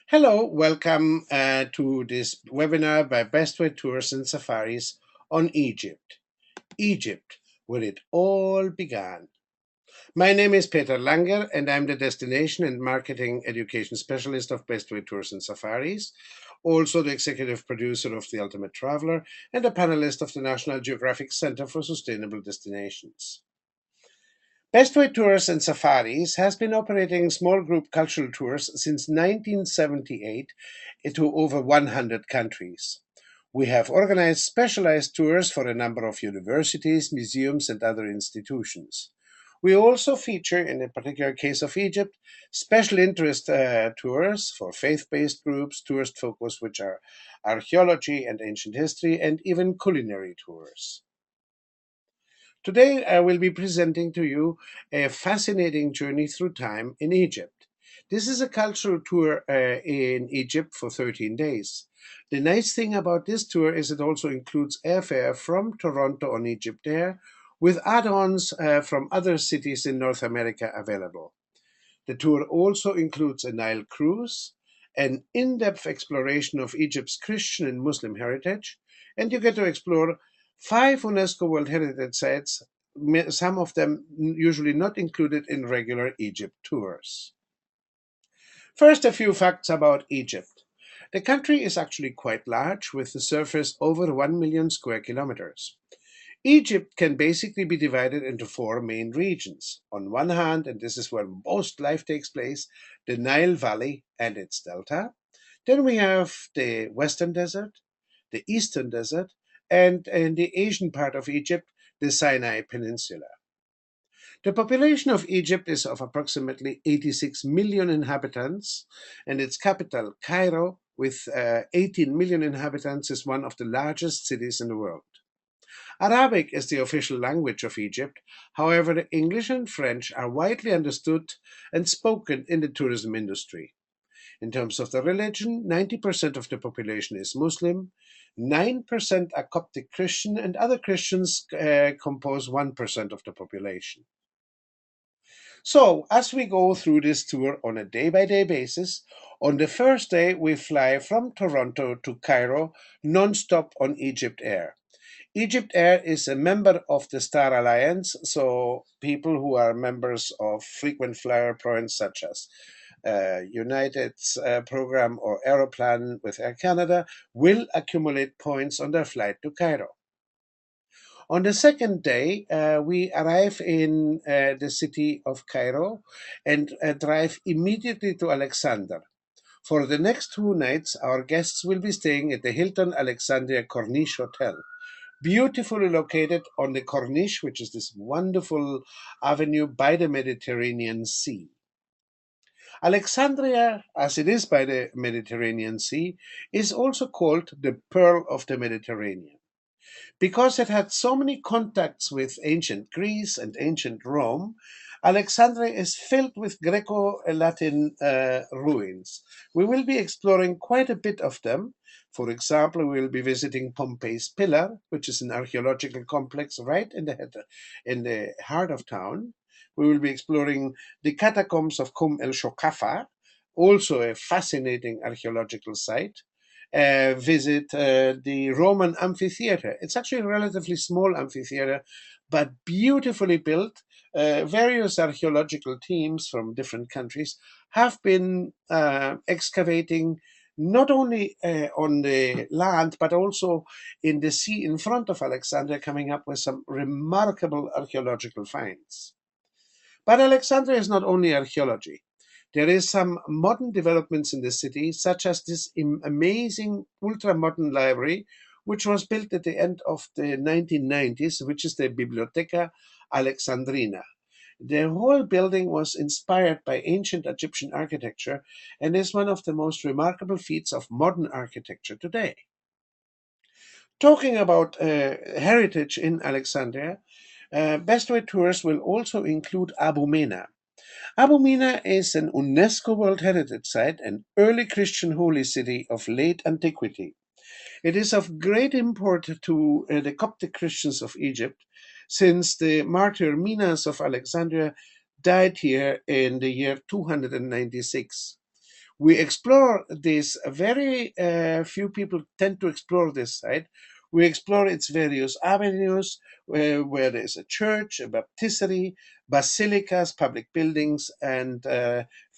Hello, welcome to this webinar by Bestway Tours and Safaris on Egypt. Egypt, where it all began. My name is Peter Langer, and I'm the Destination and Marketing Education Specialist of Bestway Tours and Safaris, also the Executive Producer of The Ultimate Traveler, and a panelist of the National Geographic Center for Sustainable Destinations. Bestway Tours and Safaris has been operating small group cultural tours since 1978 to over 100 countries. We have organized specialized tours for a number of universities, museums, and other institutions. We also feature, in a particular case of Egypt, special interest tours for faith-based groups, tours focus which are archaeology and ancient history, and even culinary tours. Today, I will be presenting to you a fascinating journey through time in Egypt. This is a cultural tour in Egypt for 13 days. The nice thing about this tour is it also includes airfare from Toronto on Egypt Air, with add-ons from other cities in North America available. The tour also includes a Nile cruise, an in-depth exploration of Egypt's Christian and Muslim heritage, and you get to explore five UNESCO World Heritage Sites, some of them usually not included in regular Egypt tours. First, a few facts about Egypt. The country is actually quite large, with a surface over 1 million square kilometers. Egypt can basically be divided into four main regions. On one hand, and this is where most life takes place, the Nile Valley and its delta. Then we have the Western Desert, the Eastern Desert, and in the Asian part of Egypt, the Sinai Peninsula. The population of Egypt is of approximately 86 million inhabitants, and its capital, Cairo, with 18 million inhabitants, is one of the largest cities in the world. Arabic is the official language of Egypt. However, English and French are widely understood and spoken in the tourism industry. In terms of the religion, 90% of the population is Muslim, 9% are Coptic Christian, and other Christians compose 1% of the population. So, as we go through this tour on a day by day basis, on the first day we fly from Toronto to Cairo non-stop on Egypt Air. Egypt Air is a member of the Star Alliance, so people who are members of frequent flyer programs such as United's program or Aeroplan with Air Canada will accumulate points on their flight to Cairo. On the second day, we arrive in the city of Cairo and drive immediately to Alexander. For the next 2 nights, our guests will be staying at the Hilton Alexandria Corniche Hotel, beautifully located on the Corniche, which is this wonderful avenue by the Mediterranean Sea. Alexandria, as it is by the Mediterranean Sea, is also called the Pearl of the Mediterranean because it had so many contacts with ancient Greece and ancient Rome. Alexandria is filled with Greco-Latin ruins. We will be exploring quite a bit of them. For example, we will be visiting Pompey's Pillar, which is an archaeological complex right in the heart of town. We will be exploring the catacombs of el Shokafa, also a fascinating archaeological site. Visit the Roman amphitheater. It's actually a relatively small amphitheater, but beautifully built. Various archaeological teams from different countries have been excavating not only on the land, but also in the sea in front of Alexandria, coming up with some remarkable archaeological finds. But Alexandria is not only archaeology. There is some modern developments in the city, such as this amazing ultra-modern library, which was built at the end of the 1990s, which is the Biblioteca Alexandrina. The whole building was inspired by ancient Egyptian architecture and is one of the most remarkable feats of modern architecture today. Talking about heritage in Alexandria, Bestway Tours will also include Abu Mena. Abu Mina is an UNESCO World Heritage Site, an early Christian holy city of late antiquity. It is of great import to the Coptic Christians of Egypt, since the martyr Minas of Alexandria died here in the year 296. We explore this. Very few people tend to explore this site. We explore its various avenues, where there's a church, a baptistry, basilicas, public buildings, and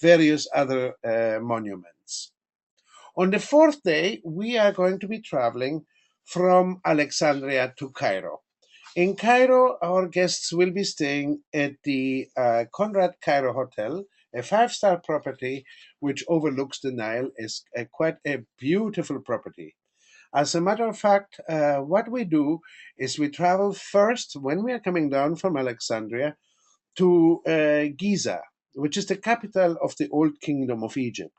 various other monuments. On the fourth day, we are going to be traveling from Alexandria to Cairo. In Cairo, our guests will be staying at the Conrad Cairo Hotel, a five-star property which overlooks the Nile. Is quite a beautiful property. As a matter of fact, what we do is we travel first when we are coming down from Alexandria to Giza, which is the capital of the Old Kingdom of Egypt.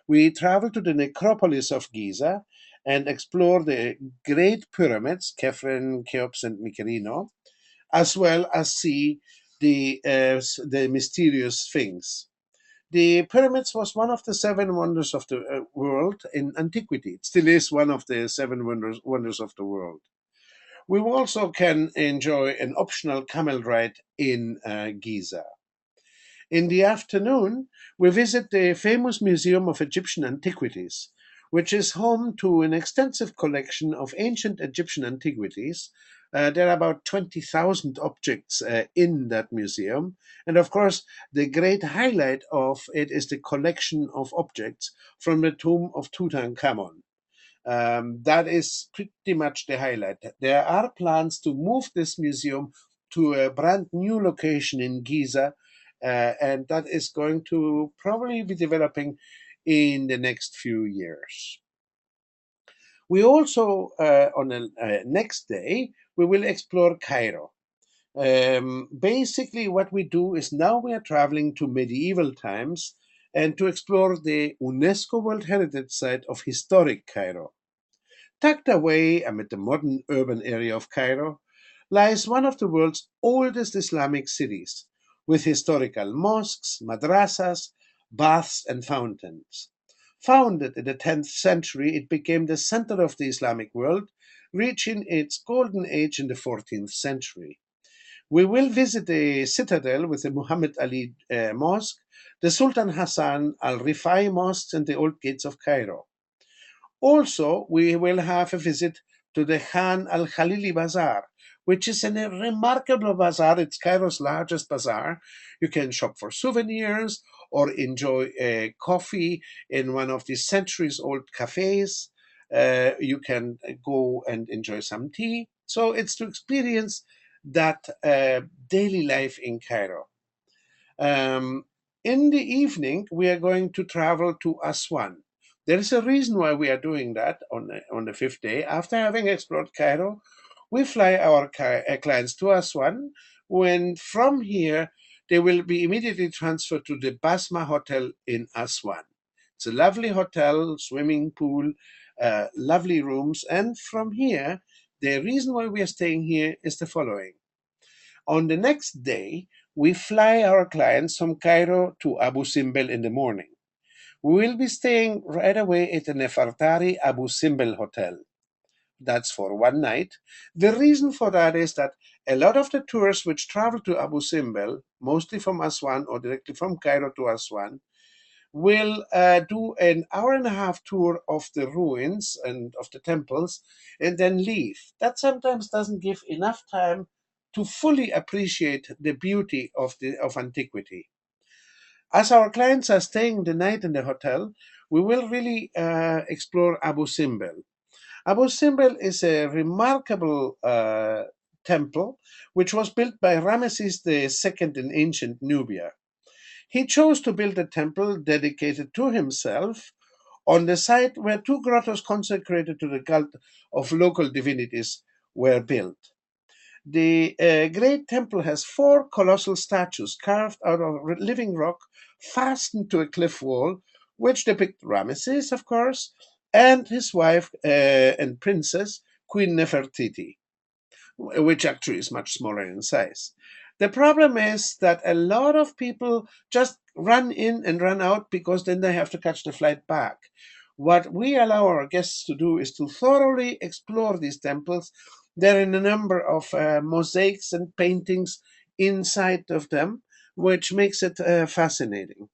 We travel to the necropolis of Giza and explore the great pyramids, Kefren, Cheops, and Mykerino, as well as see the mysterious Sphinx. The pyramids was one of the seven wonders of the world in antiquity. It still is one of the seven wonders of the world. We also can enjoy an optional camel ride in Giza. In the afternoon, we visit the famous Museum of Egyptian Antiquities, which is home to an extensive collection of ancient Egyptian antiquities. There are about 20,000 objects in that museum. And of course, the great highlight of it is the collection of objects from the tomb of Tutankhamun. That is pretty much the highlight. There are plans to move this museum to a brand new location in Giza, and that is going to probably be developing in the next few years. We also, on the next day, we will explore Cairo. Basically, what we do is now we are traveling to medieval times and to explore the UNESCO World Heritage Site of historic Cairo. Tucked away amid the modern urban area of Cairo lies one of the world's oldest Islamic cities, with historical mosques, madrasas, baths, and fountains. Founded in the 10th century, it became the center of the Islamic world, reaching its golden age in the 14th century. We will visit the citadel with the Muhammad Ali Mosque, the Sultan Hassan Al Rifai Mosques, and the old gates of Cairo. Also, we will have a visit to the Khan Al Khalili Bazaar, which is a remarkable bazaar. It's Cairo's largest bazaar. You can shop for souvenirs or enjoy a coffee in one of the centuries old cafes. You can go and enjoy some tea. So it's to experience that daily life in Cairo. Um, in the evening, we are going to travel to Aswan. There is a reason why we are doing that on the fifth day. After having explored Cairo, we fly our clients to Aswan. When from here, they will be immediately transferred to the Basma Hotel in Aswan. It's a lovely hotel, swimming pool, lovely rooms. And from here, the reason why we are staying here is the following. On the next day, we fly our clients from Cairo to Abu Simbel in the morning. We will be staying right away at the Nefertari Abu Simbel Hotel. That's for one night. The reason for that is that a lot of the tourists which travel to Abu Simbel, mostly from Aswan or directly from Cairo to Aswan, will do an hour and a half tour of the ruins and of the temples and then leave. That sometimes doesn't give enough time to fully appreciate the beauty of antiquity. As our clients are staying the night in the hotel, we will really explore Abu Simbel. Abu Simbel is a remarkable temple which was built by Ramesses II in ancient Nubia. He chose to build a temple dedicated to himself on the site where two grottos consecrated to the cult of local divinities were built. The great temple has four colossal statues carved out of living rock fastened to a cliff wall, which depict Ramesses, of course, and his wife and princess, Queen Nefertiti, which actually is much smaller in size. The problem is that a lot of people just run in and run out because then they have to catch the flight back. What we allow our guests to do is to thoroughly explore these temples. There are a number of mosaics and paintings inside of them, which makes it fascinating.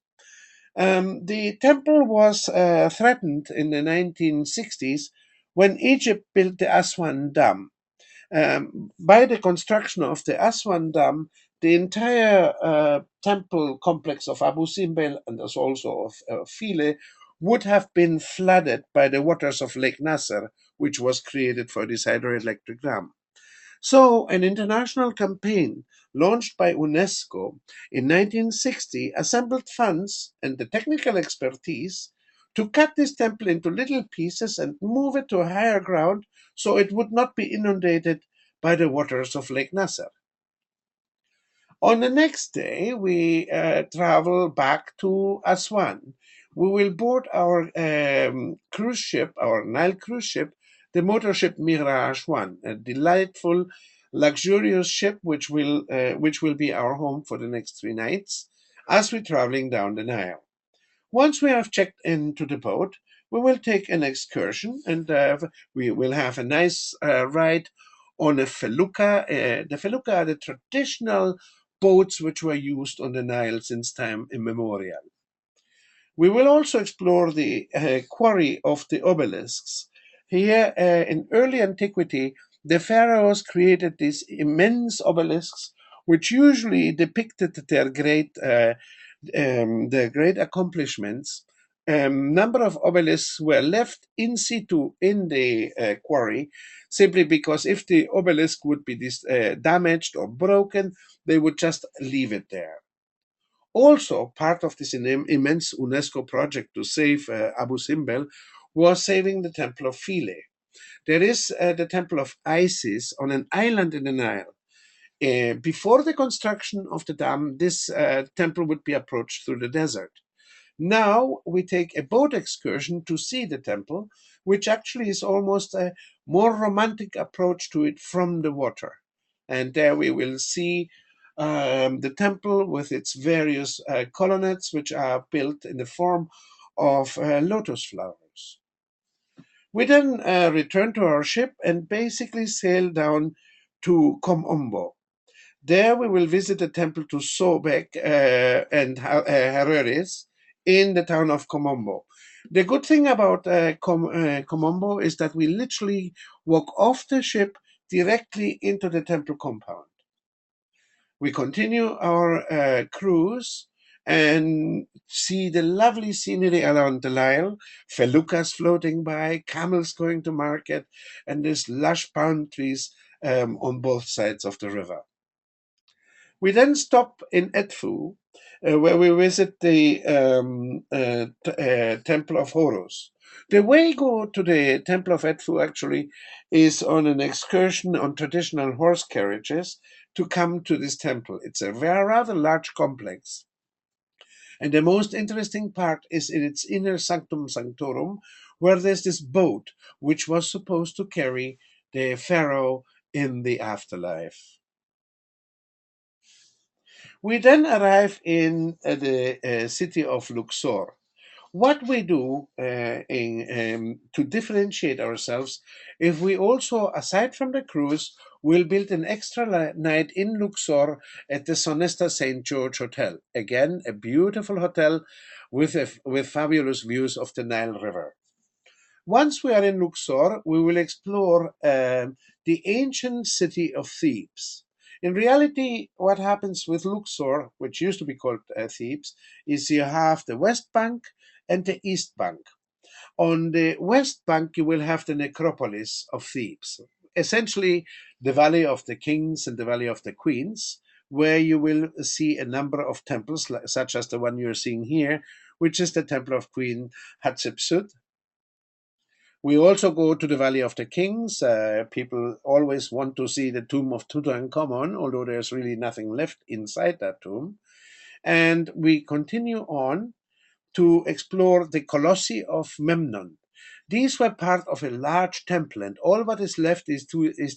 The temple was threatened in the 1960s when Egypt built the Aswan Dam. By the construction of the Aswan Dam, the entire temple complex of Abu Simbel and thus also of Philae would have been flooded by the waters of Lake Nasser, which was created for this hydroelectric dam. So, an international campaign launched by UNESCO in 1960 assembled funds and the technical expertise to cut this temple into little pieces and move it to a higher ground so it would not be inundated by the waters of Lake Nasser. On the next day, we travel back to Aswan. We will board our cruise ship, our Nile cruise ship, the motor ship Mirage One, a delightful, luxurious ship which will be our home for the next 3 nights as we're traveling down the Nile. Once we have checked into the boat, we will take an excursion and we will have a nice ride on a felucca. The felucca are the traditional boats which were used on the Nile since time immemorial. We will also explore the quarry of the obelisks. Here, in early antiquity, the pharaohs created these immense obelisks, which usually depicted their great accomplishments. Number of obelisks were left in situ in the quarry, simply because if the obelisk would be damaged or broken, they would just leave it there. Also, part of this immense UNESCO project to save Abu Simbel was saving the Temple of Philae. There is the Temple of Isis on an island in the Nile. Before the construction of the dam, this temple would be approached through the desert. Now we take a boat excursion to see the temple, which actually is almost a more romantic approach to it from the water. And there we will see the temple with its various colonnades, which are built in the form of lotus flowers. We then return to our ship and basically sail down to Komombo. There we will visit the temple to Sobek and Hareris in the town of Komombo. The good thing about Komombo is that we literally walk off the ship directly into the temple compound. We continue our cruise and see the lovely scenery around the Nile, feluccas floating by, camels going to market, and there's lush palm trees on both sides of the river. We then stop in Edfu, where we visit the Temple of Horus. The way go to the Temple of Edfu actually is on an excursion on traditional horse carriages to come to this temple. It's a very rather large complex. And the most interesting part is in its inner sanctum sanctorum, where there's this boat which was supposed to carry the pharaoh in the afterlife. We then arrive in the city of Luxor. What we do to differentiate ourselves, if we also, aside from the cruise, will build an extra night in Luxor at the Sonesta St. George Hotel. Again, a beautiful hotel with fabulous views of the Nile River. Once we are in Luxor, we will explore the ancient city of Thebes. In reality, what happens with Luxor, which used to be called Thebes, is you have the West Bank and the East Bank. On the West Bank, you will have the necropolis of Thebes, essentially the Valley of the Kings and the Valley of the Queens, where you will see a number of temples, such as the one you're seeing here, which is the Temple of Queen Hatshepsut. We also go to the Valley of the Kings. People always want to see the tomb of Tutankhamun, although there's really nothing left inside that tomb. And we continue on to explore the Colossi of Memnon. These were part of a large temple, and all what is left is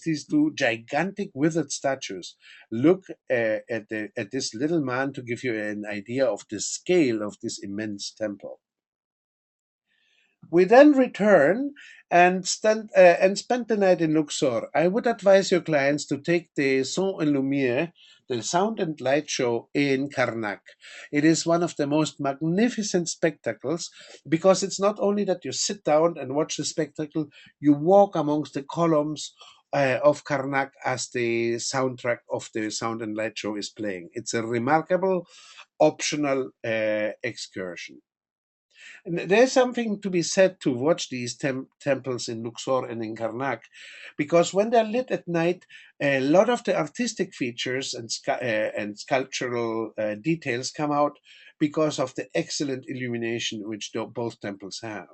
these two gigantic withered statues. Look at this little man to give you an idea of the scale of this immense temple. We then return and spend the night in Luxor. I would advise your clients to take the Son et Lumière, the sound and light show in Karnak. It is one of the most magnificent spectacles because it's not only that you sit down and watch the spectacle, you walk amongst the columns of Karnak as the soundtrack of the sound and light show is playing. It's a remarkable optional excursion. And there's something to be said to watch these temples in Luxor and in Karnak, because when they're lit at night, a lot of the artistic features and sculptural details come out because of the excellent illumination which both temples have.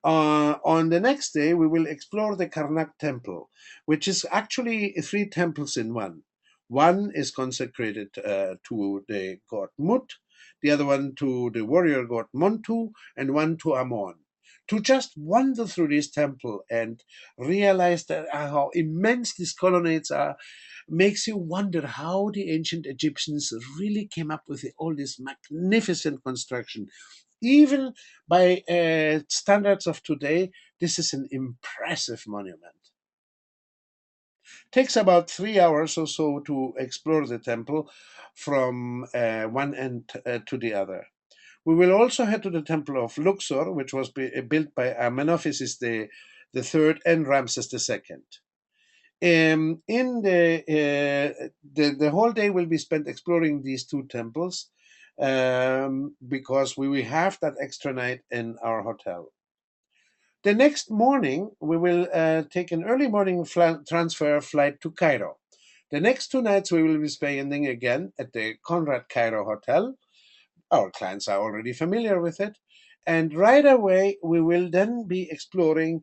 On the next day, we will explore the Karnak temple, which is actually three temples in one. One is consecrated to the god Mut, the other one to the warrior god Montu, and one to Amon. To just wander through this temple and realize that how immense these colonnades are makes you wonder how the ancient Egyptians really came up with all this magnificent construction. Even by standards of today, this is an impressive monument. Takes about 3 hours or so to explore the temple from one end to the other. We will also head to the temple of Luxor, which was built by Amenophis the third and Ramses the second. In the whole day will be spent exploring these two temples because we will have that extra night in our hotel. The next morning, we will take an early morning transfer flight to Cairo. The next 2 nights, we will be spending again at the Conrad Cairo Hotel. Our clients are already familiar with it. And right away, we will then be exploring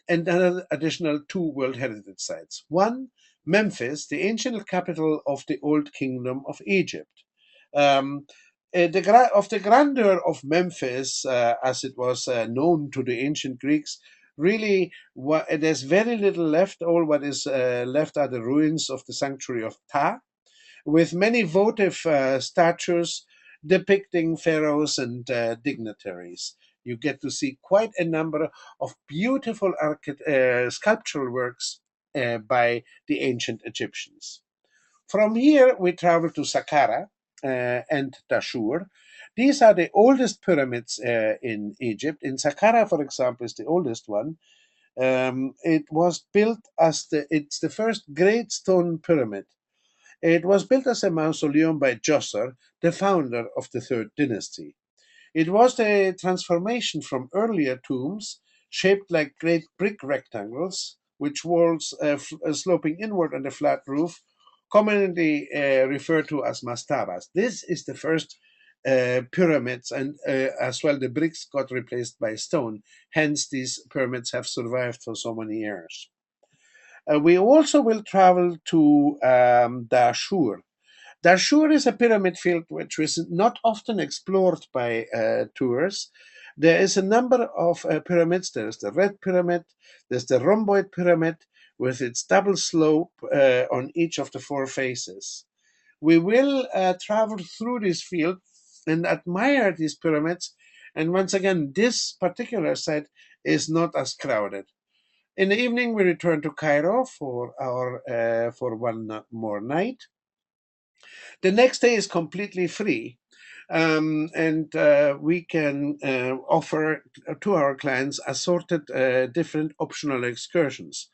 and another additional two World Heritage Sites. One, Memphis, the ancient capital of the Old Kingdom of Egypt. Um, of the grandeur of Memphis, as it was known to the ancient Greeks, really, there's very little left. All what is left are the ruins of the sanctuary of Ptah, with many votive statues depicting pharaohs and dignitaries. You get to see quite a number of beautiful sculptural works by the ancient Egyptians. From here, we travel to Saqqara and Dashur. These are the oldest pyramids in Egypt. In Saqqara, for example, is the oldest one. It was built as it's the first great stone pyramid. It was built as a mausoleum by Djoser, the founder of the Third Dynasty. It was the transformation from earlier tombs, shaped like great brick rectangles, with walls sloping inward and a flat roof, commonly referred to as mastabas. This is the first pyramids, and as well the bricks got replaced by stone. Hence, these pyramids have survived for so many years. We also will travel to Dashur. Dashur is a pyramid field which is not often explored by tours. There is a number of pyramids. There's the Red Pyramid, there's the Rhomboid Pyramid with its double slope on each of the four faces. We will travel through this field and admire these pyramids. And once again, this particular site is not as crowded. In the evening, we return to Cairo for one more night. The next day is completely free, and we can offer to our clients assorted different optional excursions.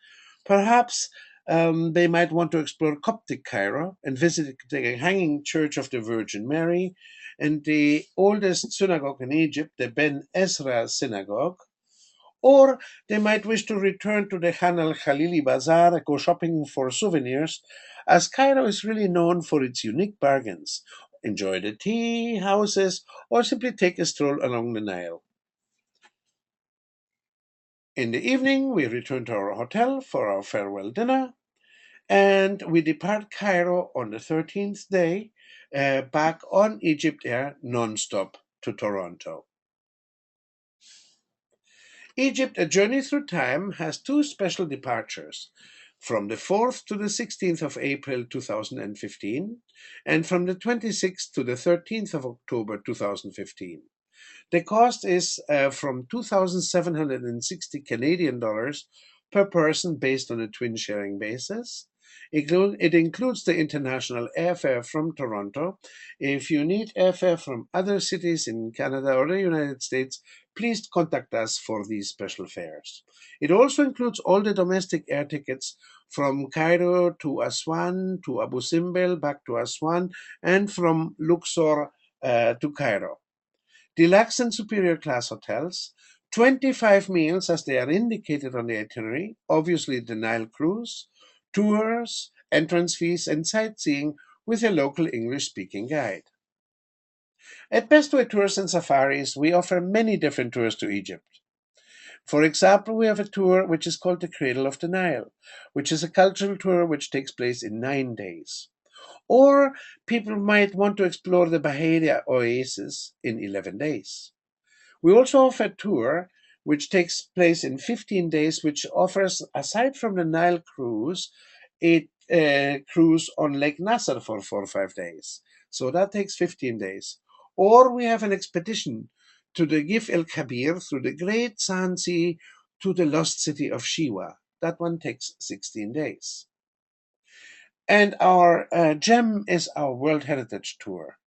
Perhaps they might want to explore Coptic Cairo and visit the Hanging Church of the Virgin Mary and the oldest synagogue in Egypt, the Ben Ezra Synagogue. Or they might wish to return to the Han al Khalili Bazaar, go shopping for souvenirs, as Cairo is really known for its unique bargains. Enjoy the tea houses, or simply take a stroll along the Nile. In the evening, we return to our hotel for our farewell dinner, and we depart Cairo on the 13th day, back on Egypt Air non-stop to Toronto. Egypt, A Journey Through Time, has two special departures, from the 4th to the 16th of April 2015, and from the 26th to the 13th of October 2015. The cost is from 2,760 Canadian dollars per person based on a twin sharing basis. It includes the international airfare from Toronto. If you need airfare from other cities in Canada or the United States, please contact us for these special fares. It also includes all the domestic air tickets from Cairo to Aswan, to Abu Simbel, back to Aswan, and from Luxor to Cairo. Deluxe and superior class hotels, 25 meals as they are indicated on the itinerary, obviously the Nile cruise, tours, entrance fees, and sightseeing with a local English speaking guide. At Bestway Tours and Safaris, we offer many different tours to Egypt. For example, we have a tour which is called the Cradle of the Nile, which is a cultural tour which takes place in 9 days. Or people might want to explore the Bahia Oasis in 11 days. We also offer a tour which takes place in 15 days, which offers, aside from the Nile cruise, a cruise on Lake Nasser for 4 or 5 days. So that takes 15 days. Or we have an expedition to the Gif el Kabir through the Great Sand Sea to the lost city of Shiwa. That one takes 16 days. And our gem is our World Heritage Tour.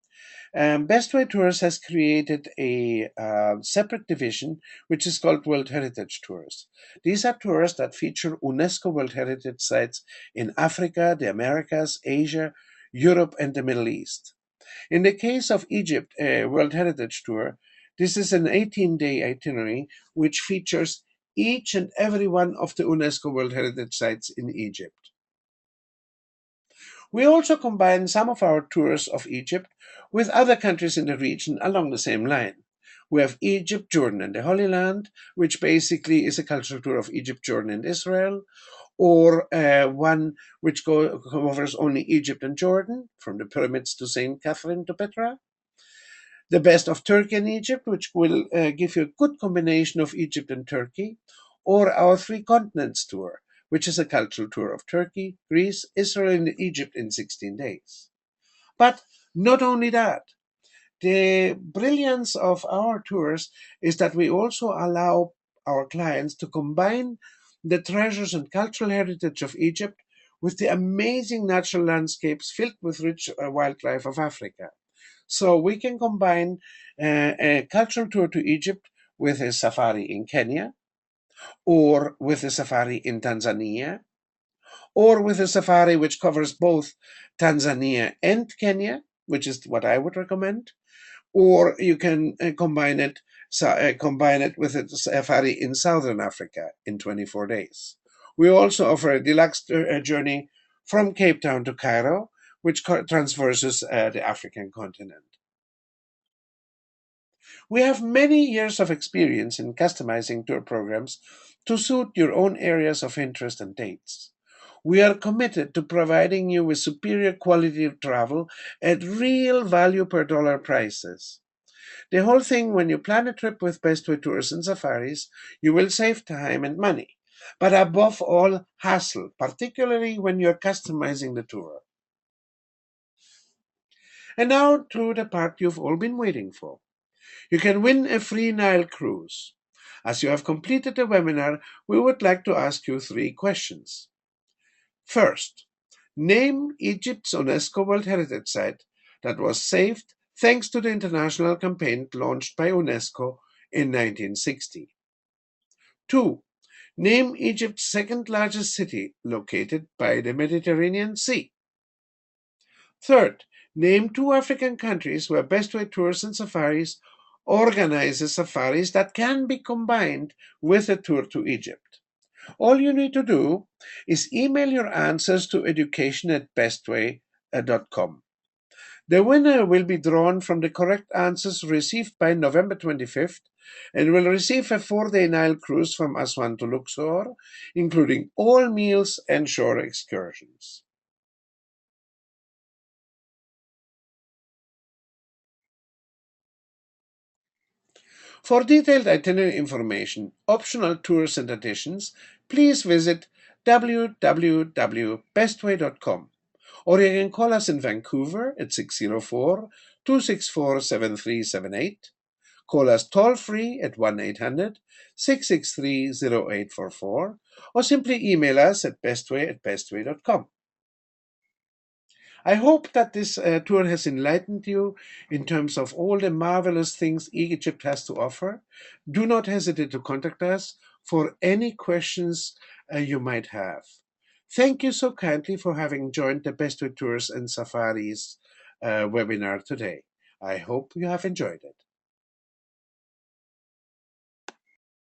Bestway Tours has created a separate division which is called World Heritage Tours. These are tours that feature UNESCO World Heritage sites in Africa, the Americas, Asia, Europe, and the Middle East. In the case of Egypt, a World Heritage Tour, this is an 18-day itinerary which features each and every one of the UNESCO World Heritage sites in Egypt. We also combine some of our tours of Egypt with other countries in the region along the same line. We have Egypt, Jordan, and the Holy Land, which basically is a cultural tour of Egypt, Jordan, and Israel, or one which covers only Egypt and Jordan, from the pyramids to St. Catherine to Petra. The Best of Turkey and Egypt, which will give you a good combination of Egypt and Turkey, or our Three Continents tour, which is a cultural tour of Turkey, Greece, Israel, and Egypt in 16 days. But not only that, the brilliance of our tours is that we also allow our clients to combine the treasures and cultural heritage of Egypt with the amazing natural landscapes filled with rich wildlife of Africa. So we can combine a cultural tour to Egypt with a safari in Kenya, or with a safari in Tanzania, or with a safari which covers both Tanzania and Kenya, which is what I would recommend, or you can combine it with a safari in Southern Africa in 24 days. We also offer a deluxe journey from Cape Town to Cairo, which traverses the African continent. We have many years of experience in customizing tour programs to suit your own areas of interest and dates. We are committed to providing you with superior quality of travel at real value per dollar prices. The whole thing, when you plan a trip with Bestway Tours and Safaris, you will save time and money, but above all, hassle, particularly when you're customizing the tour. And now to the part you've all been waiting for. You can win a free Nile cruise. As you have completed the webinar, we would like to ask you 3 questions. First, name Egypt's UNESCO World Heritage Site that was saved thanks to the international campaign launched by UNESCO in 1960. 2. Name Egypt's second largest city located by the Mediterranean Sea. Third, name 2 African countries where Bestway Tours and Safaris organizes safaris that can be combined with a tour to Egypt. All you need to do is email your answers to education@bestway.com. The winner will be drawn from the correct answers received by November 25th and will receive a 4-day Nile cruise from Aswan to Luxor, including all meals and shore excursions. For detailed itinerary information, optional tours and additions, please visit www.bestway.com, or you can call us in Vancouver at 604-264-7378, Call us toll free at 1-800-663-0844 or simply email us at bestway@bestway.com. I hope that this tour has enlightened you in terms of all the marvelous things Egypt has to offer. Do not hesitate to contact us for any questions you might have. Thank you so kindly for having joined the Bestway Tours and Safaris webinar today. I hope you have enjoyed it.